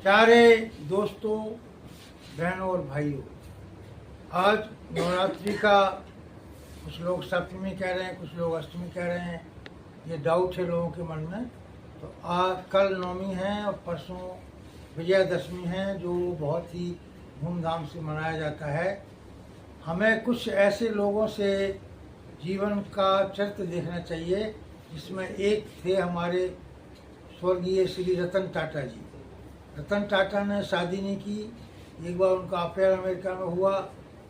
प्यारे दोस्तों, बहनों और भाइयों, आज नवरात्रि का कुछ लोग सप्तमी कह रहे हैं, कुछ लोग अष्टमी कह रहे हैं। ये डाउट है लोगों के मन में। तो आज कल नवमी है और परसों विजयदशमी है, जो बहुत ही धूमधाम से मनाया जाता है। हमें कुछ ऐसे लोगों से जीवन का चरित्र देखना चाहिए, जिसमें एक थे हमारे स्वर्गीय श्री रतन टाटा जी। रतन टाटा ने शादी नहीं की। एक बार उनका अफेयर अमेरिका में हुआ,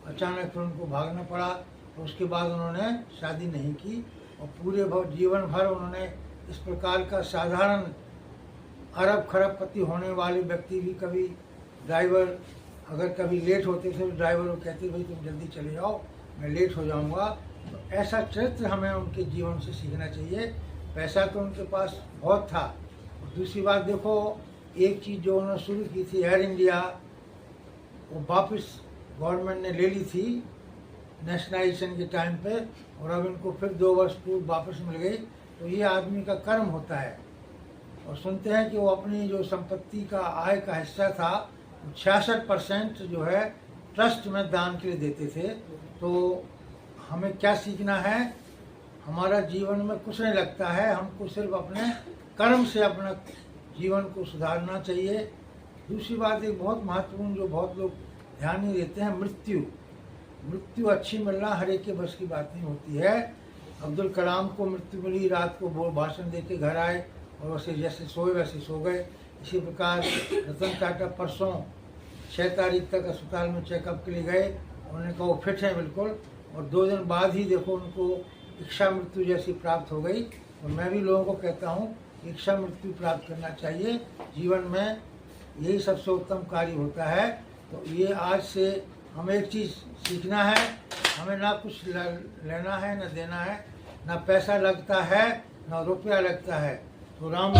अचानक फिर उनको भागना पड़ा, तो उसके बाद उन्होंने शादी नहीं की और पूरे जीवन भर उन्होंने इस प्रकार का साधारण अरब खरबपति होने वाले व्यक्ति भी, कभी ड्राइवर अगर कभी लेट होते थे तो ड्राइवर को कहते भाई तुम जल्दी चले जाओ, मैं लेट हो जाऊंगा। तो ऐसा चरित्र हमें उनके जीवन से सीखना चाहिए। पैसा तो उनके पास बहुत था। और दूसरी बात देखो, एक चीज़ जो उन्होंने शुरू की थी, एयर इंडिया, वो वापस गवर्नमेंट ने ले ली थी नेशनलाइजेशन के टाइम पे, और अब इनको फिर 2 वर्ष पूर्व वापस मिल गई। तो ये आदमी का कर्म होता है। और सुनते हैं कि वो अपनी जो संपत्ति का आय का हिस्सा था 66% जो है ट्रस्ट में दान के लिए देते थे। तो हमें क्या सीखना है? हमारा जीवन में कुछ नहीं लगता है, हमको सिर्फ अपने कर्म से अपना जीवन को सुधारना चाहिए। दूसरी बात एक बहुत महत्वपूर्ण, जो बहुत लोग ध्यान नहीं देते हैं, मृत्यु अच्छी मिलना हर एक के बस की बात नहीं होती है। अब्दुल कलाम को मृत्यु मिली, रात को वो भाषण दे के घर आए और वैसे जैसे सोए वैसे सो गए। इसी प्रकार रतन टाटा परसों 6 तारीख तक अस्पताल में चेकअप के लिए गए। उन्होंने कहा वो फिट है बिल्कुल, और 2 दिन बाद ही देखो उनको इच्छा मृत्यु जैसी प्राप्त हो गई। और मैं भी लोगों को कहता हूँ इच्छा मृत्यु प्राप्त करना चाहिए। जीवन में यही सबसे उत्तम कार्य होता है। तो ये आज से हमें एक चीज़ सीखना है, हमें ना कुछ लेना है ना देना है, ना पैसा लगता है ना रुपया लगता है। तो राम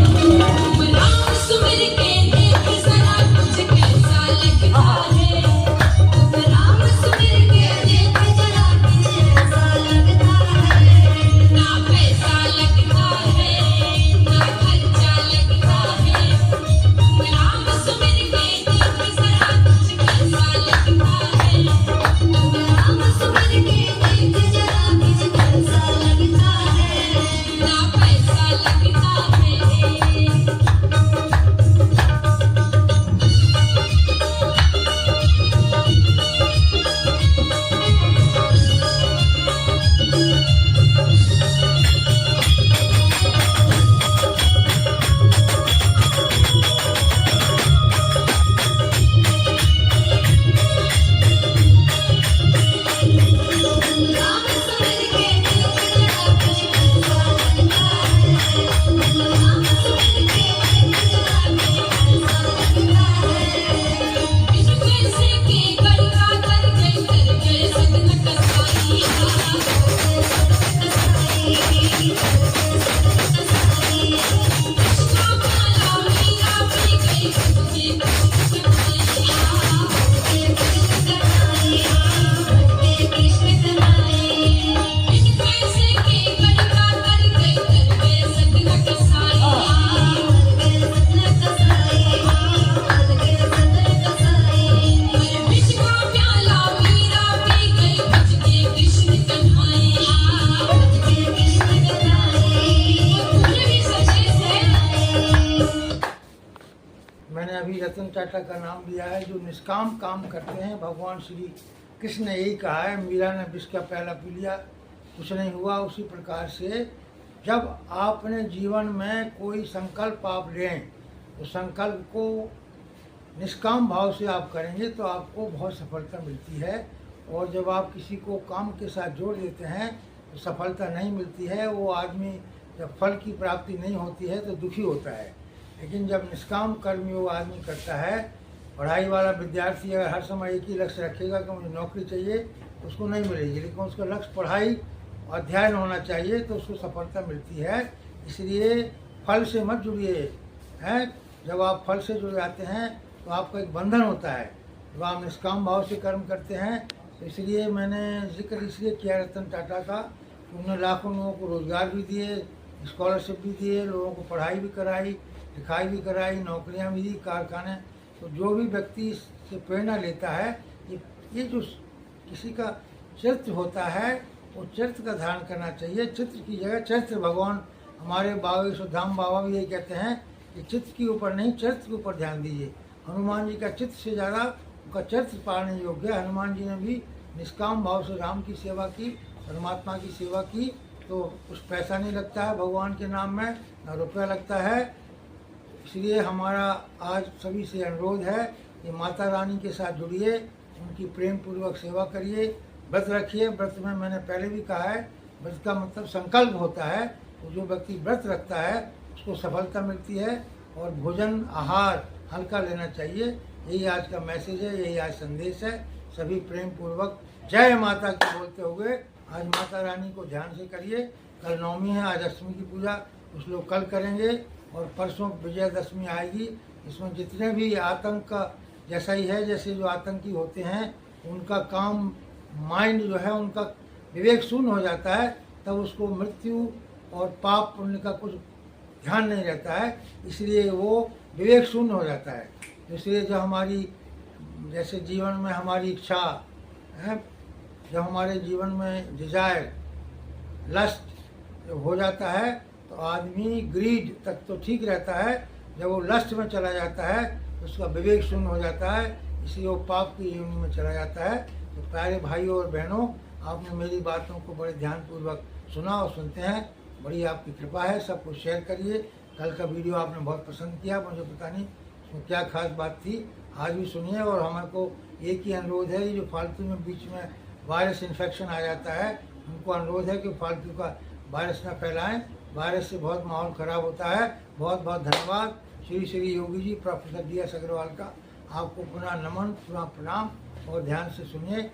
मैंने अभी रतन टाटा का नाम लिया है, जो निष्काम काम करते हैं। भगवान श्री कृष्ण ने यही कहा है, मीरा ने विष का प्याला पी लिया, कुछ नहीं हुआ। उसी प्रकार से जब आपने जीवन में कोई संकल्प आप लें, तो संकल्प को निष्काम भाव से आप करेंगे तो आपको बहुत सफलता मिलती है। और जब आप किसी को काम के साथ जोड़ देते हैं तो सफलता नहीं मिलती है। वो आदमी जब फल की प्राप्ति नहीं होती है तो दुखी होता है। लेकिन जब निष्काम कर्म वो आदमी करता है, पढ़ाई वाला विद्यार्थी अगर हर समय एक ही लक्ष्य रखेगा कि मुझे नौकरी चाहिए, उसको नहीं मिलेगी। लेकिन उसका लक्ष्य पढ़ाई और अध्ययन होना चाहिए तो उसको सफलता मिलती है। इसलिए फल से मत जुड़िए हैं। जब आप फल से जुड़ जाते हैं तो आपका एक बंधन होता है। जब आप निष्काम भाव से कर्म करते हैं, तो इसलिए मैंने जिक्र इसलिए किया रतन टाटा का, उन्होंने लाखों लोगों को रोज़गार भी दिए, स्कॉलरशिप भी दिए, लोगों को पढ़ाई भी कराई, लिखाई भी कराई, नौकरियां भी दी, कारखाने तो जो भी व्यक्ति इससे प्रेरणा लेता है, ये जो किसी का चरित्र होता है वो चरित्र का धारण करना चाहिए। चित्र की जगह चरित्र, भगवान हमारे बाबा विश्वधाम बाबा भी यही कहते हैं कि चित्र के ऊपर नहीं, चरित्र के ऊपर ध्यान दीजिए। हनुमान जी का चित्र से ज़्यादा उनका चरित्र पालने योग्य है। हनुमान जी ने भी निष्काम भाव से राम की सेवा की, परमात्मा की सेवा की, तो कुछ पैसा नहीं लगता है भगवान के नाम में, ना रुपया लगता है। इसलिए हमारा आज सभी से अनुरोध है कि माता रानी के साथ जुड़िए, उनकी प्रेम पूर्वक सेवा करिए, व्रत रखिए। व्रत में मैंने पहले भी कहा है, व्रत का मतलब संकल्प होता है। तो जो व्यक्ति व्रत रखता है उसको सफलता मिलती है, और भोजन आहार हल्का लेना चाहिए। यही आज का मैसेज है, यही आज संदेश है। सभी प्रेम पूर्वक जय माता की बोलते हुए आज माता रानी को ध्यान से करिए। कल नवमी है, आज अष्टमी की पूजा कुछ लोग कल करेंगे, और परसों विजयदशमी आएगी। इसमें जितने भी आतंक का जैसा ही है, जैसे जो आतंकी होते हैं उनका काम, माइंड जो है उनका विवेक शून्य हो जाता है, तब उसको मृत्यु और पाप पुण्य का कुछ ध्यान नहीं रहता है, इसलिए वो विवेक शून्य हो जाता है। इसलिए जो हमारी जैसे जीवन में हमारी इच्छा है, जब हमारे जीवन में डिजायर, लस्ट जब हो जाता है तो आदमी ग्रीड तक तो ठीक रहता है, जब वो लस्ट में चला जाता है तो उसका विवेक शून्य हो जाता है, इसलिए वो पाप की योनि में चला जाता है। तो प्यारे भाइयों और बहनों, आपने मेरी बातों को बड़े ध्यानपूर्वक सुना और सुनते हैं, बड़ी आपकी कृपा है। सब कुछ शेयर करिए। कल का वीडियो आपने बहुत पसंद किया, मुझे पता नहीं उसमें क्या खास बात थी, आज भी सुनिए। और हमारे को एक ही अनुरोध है, ये जो फालतू में बीच में वायरस इन्फेक्शन आ जाता है, उनको अनुरोध है कि फालतू का वायरस न फैलाएं। वायरस से बहुत माहौल ख़राब होता है। बहुत बहुत धन्यवाद श्री श्री योगी जी, प्रोफेसर DS अग्रवाल का। आपको पुनः नमन, पुनः प्रणाम, और ध्यान से सुनिए।